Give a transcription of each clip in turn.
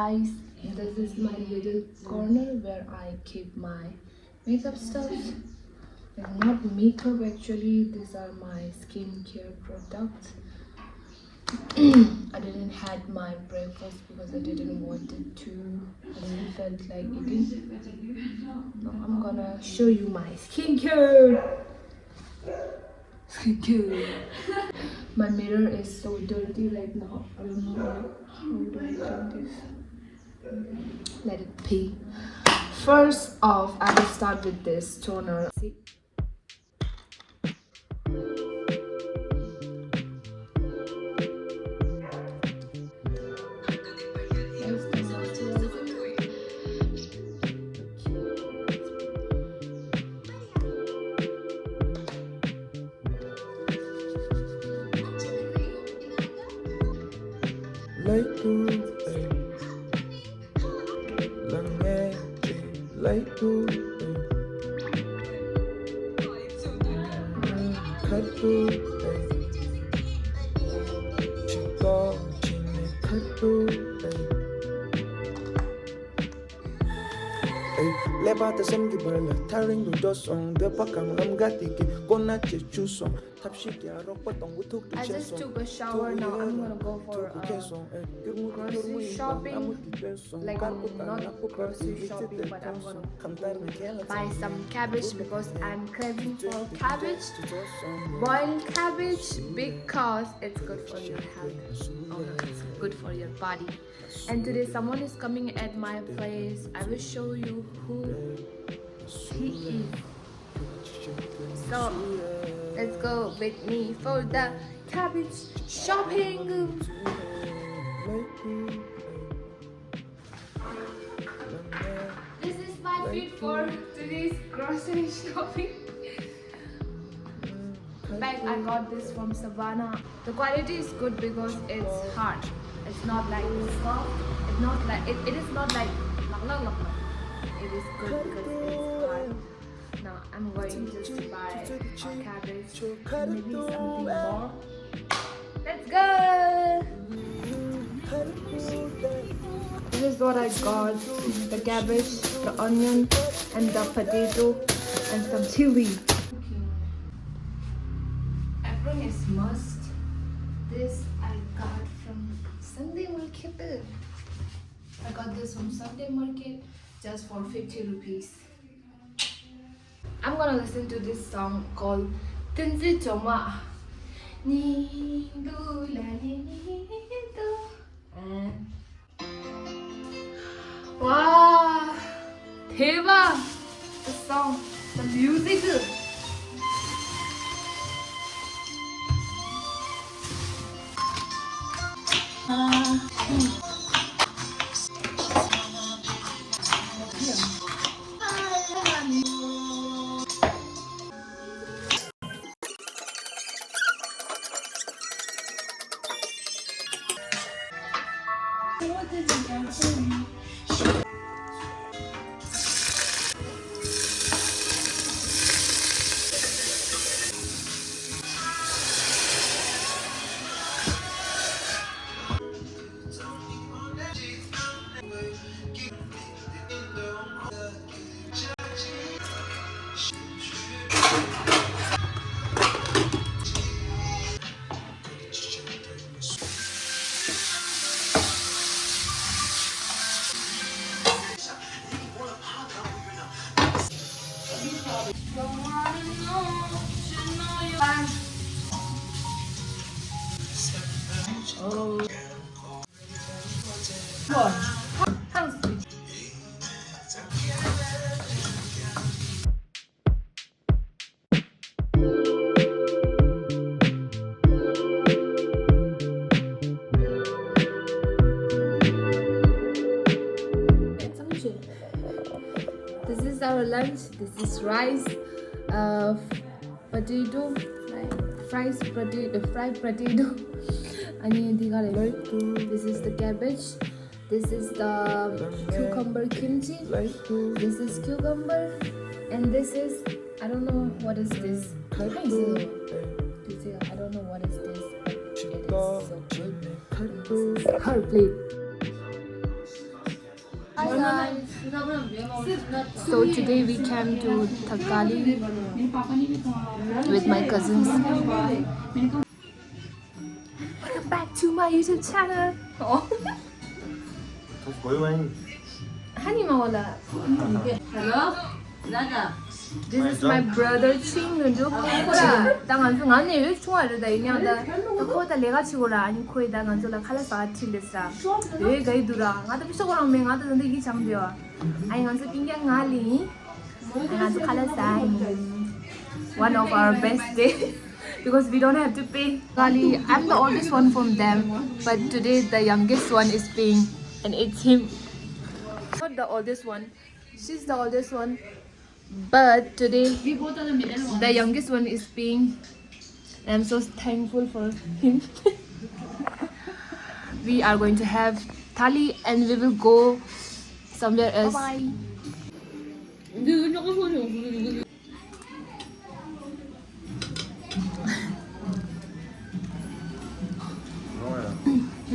guys, this is my little corner where I keep my makeup stuff. It's not makeup actually, these are my skincare products. I didn't had my breakfast because I didn't wanted to. I didn't felt like eating. Now I'm gonna show you my skincare. My mirror is so dirty right now. I don't know how do I clean this. Let it pee. First off, I will start with this toner. See? Leba the same gibrella, tearing the dust on the pakam lamgatiki, gonna choose some. I just took a shower. Now I'm gonna go for grocery shopping. Like not grocery shopping, but I'm gonna buy some cabbage because I'm craving for cabbage, boiled cabbage, because it's good for your health. Oh, it's good for your body. And today someone is coming at my place. I will show you who he is. So let's go with me for the cabbage shopping. This is my fit for today's grocery shopping. Bag, I got this from Savannah. The quality is good because it's hard. It's not like soft. It's not like it is not like it is good because it's hard. Now I'm going just to buy a cabbage, maybe something more. Let's go! This is what I got: the cabbage, the onion, and the potato, and some chili. Apron is must. This I got from Sunday Market. I got this from Sunday Market just for 50 rupees. I'm gonna listen to this song called Thankyou. Wow! 대박! The song, the music. This is our lunch. This is rice, potato, fried potato, onion. This is the cabbage. This is the cucumber kimchi. This is cucumber, and this is, I don't know what is this. I don't know what is this. It is so good. This is her plate. So today we came to Thakali with my cousins. Welcome back to my YouTube channel. Oh. Honey Mawala. Hello? Nada. This is my brother Ching. Tangan su ngani yu chunga ru da inyang da ko da lega chigora ani khoi da ngan zola khala sa chilesa. Ye gai dura nga da biso gorang me nga da de gi changdio. Ai ngan su kingyang ngali. Ngan su khala sa. One of our best day because we don't have to pay. Kali, I'm the oldest one from them, but today the youngest one is paying, and it's him. Not the oldest one. She's the oldest one. But today, the youngest one is paying, and I'm so thankful for him. We are going to have thali, and we will go somewhere else. Bye.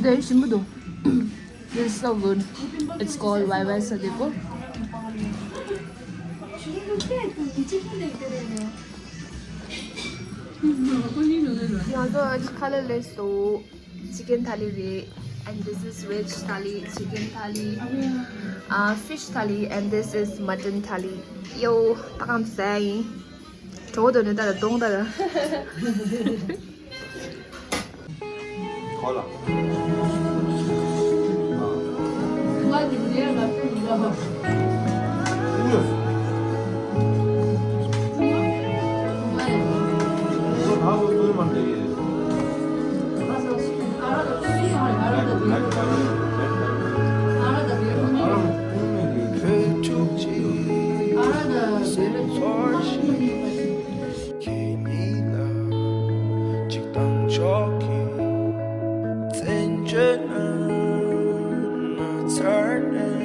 This is so good. It's called YY Sadipo. It's colorless, so chicken thali, and this is veg thali, chicken thali, fish thali, and this is mutton thali. Yo, I'm saying, 저거도 내가 동다라. Cola.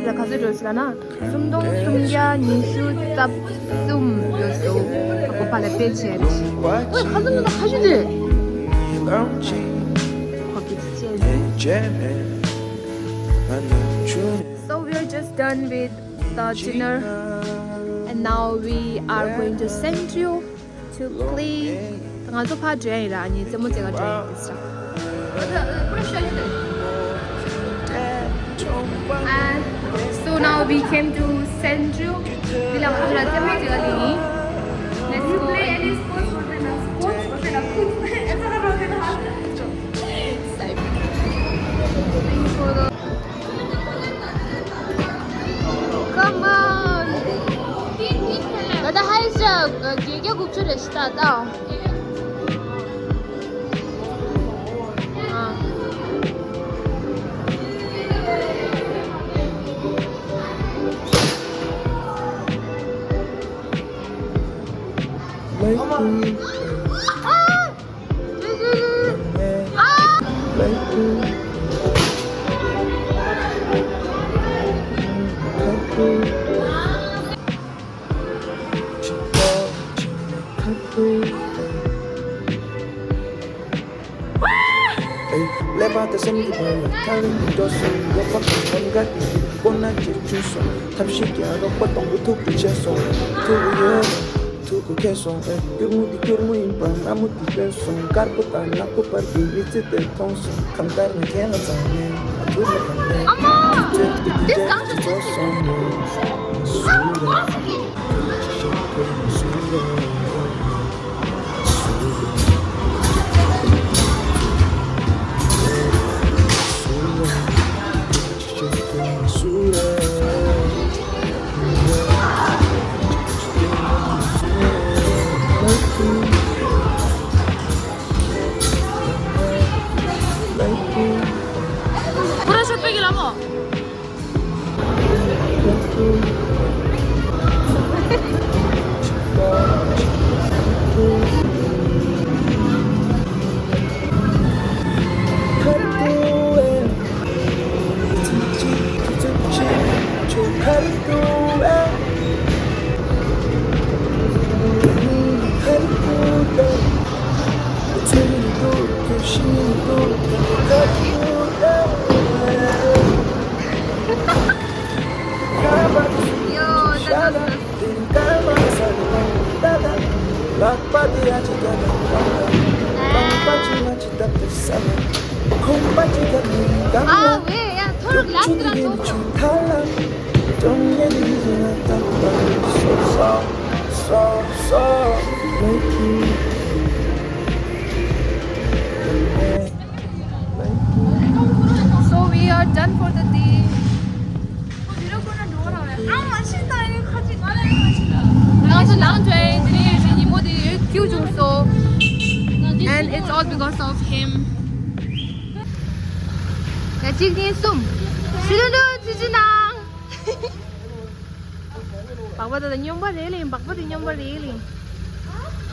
나 가서 들었잖아. 숨동 숨야 니슈 짭숨 요소 갖고 팔에 빼치야지. 왜 가슴보다 가시지? 거기 지지야지. So we are just done with the dinner, and now we are going to Thankyou to play. 당한 소파 주행이라 아니 제모제가 주행했어. And so now we came to Thankyou. Bilang udah 제모제가 lagi. Let's go. Play any sports for the sports for the food. Come on. Ada haysa gege gupchure stada. 레바다 생기발라 타는 도서 옆에 뭔가 뻔하게 주소 탑식이 하고 뻗던 것도 부채소 두고요 두고 계속 그무디 인반 아무도 배송 까르보다 나고 빠르게 밑에 통수 감다른 개는 장면 아두면 간대 어머! This song is 아 왜? 야 털 라스트랑 또 Don't get it easy, not that so So we are done for the day. 나가서 라운드에 드린 이모들이 키워줬어. And it's all because of him. 야 찍니 쏨. 스르르 지진아. Bác bắt đầu nhôm bắt liền, bác bắt đầu nhôm bắt liền.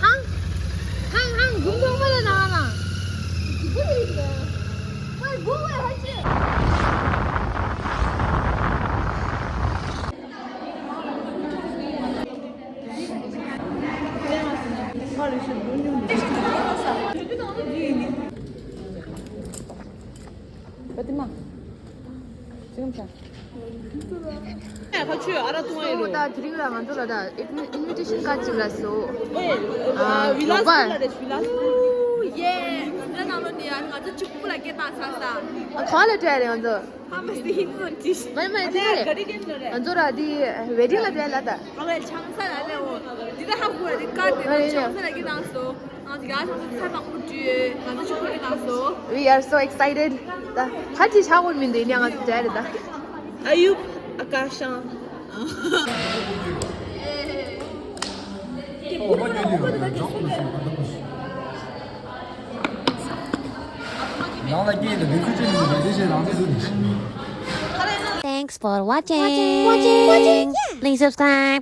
Hăng, hăng, hăng, đúng không bắt đầu nào nào. Fatima, 지금 자. 같이 알아통화해요. 나 드리그랑 안 돌아. 나 인비테이션까지 갔어. 윌라스 오빠. 예. 나는 아주 축구라게 나사다. 가을에 돼야 돼 먼저. 하면서 힘든 짓. 많이 돼. 그리겠노래. 안 돌아. 네 웨딩을 돼야 하다. 아왜 장사 안 해요. 네가 하고 해. 네가 장사라게 나왔어. 아 네가 좀 살막 뒤에 아주 축구라게 나왔어. We are so excited. 나 같이 자고 있는데 그냥 아주 돼야 된다. 아유 아까샹. Thanks for watching. Please subscribe.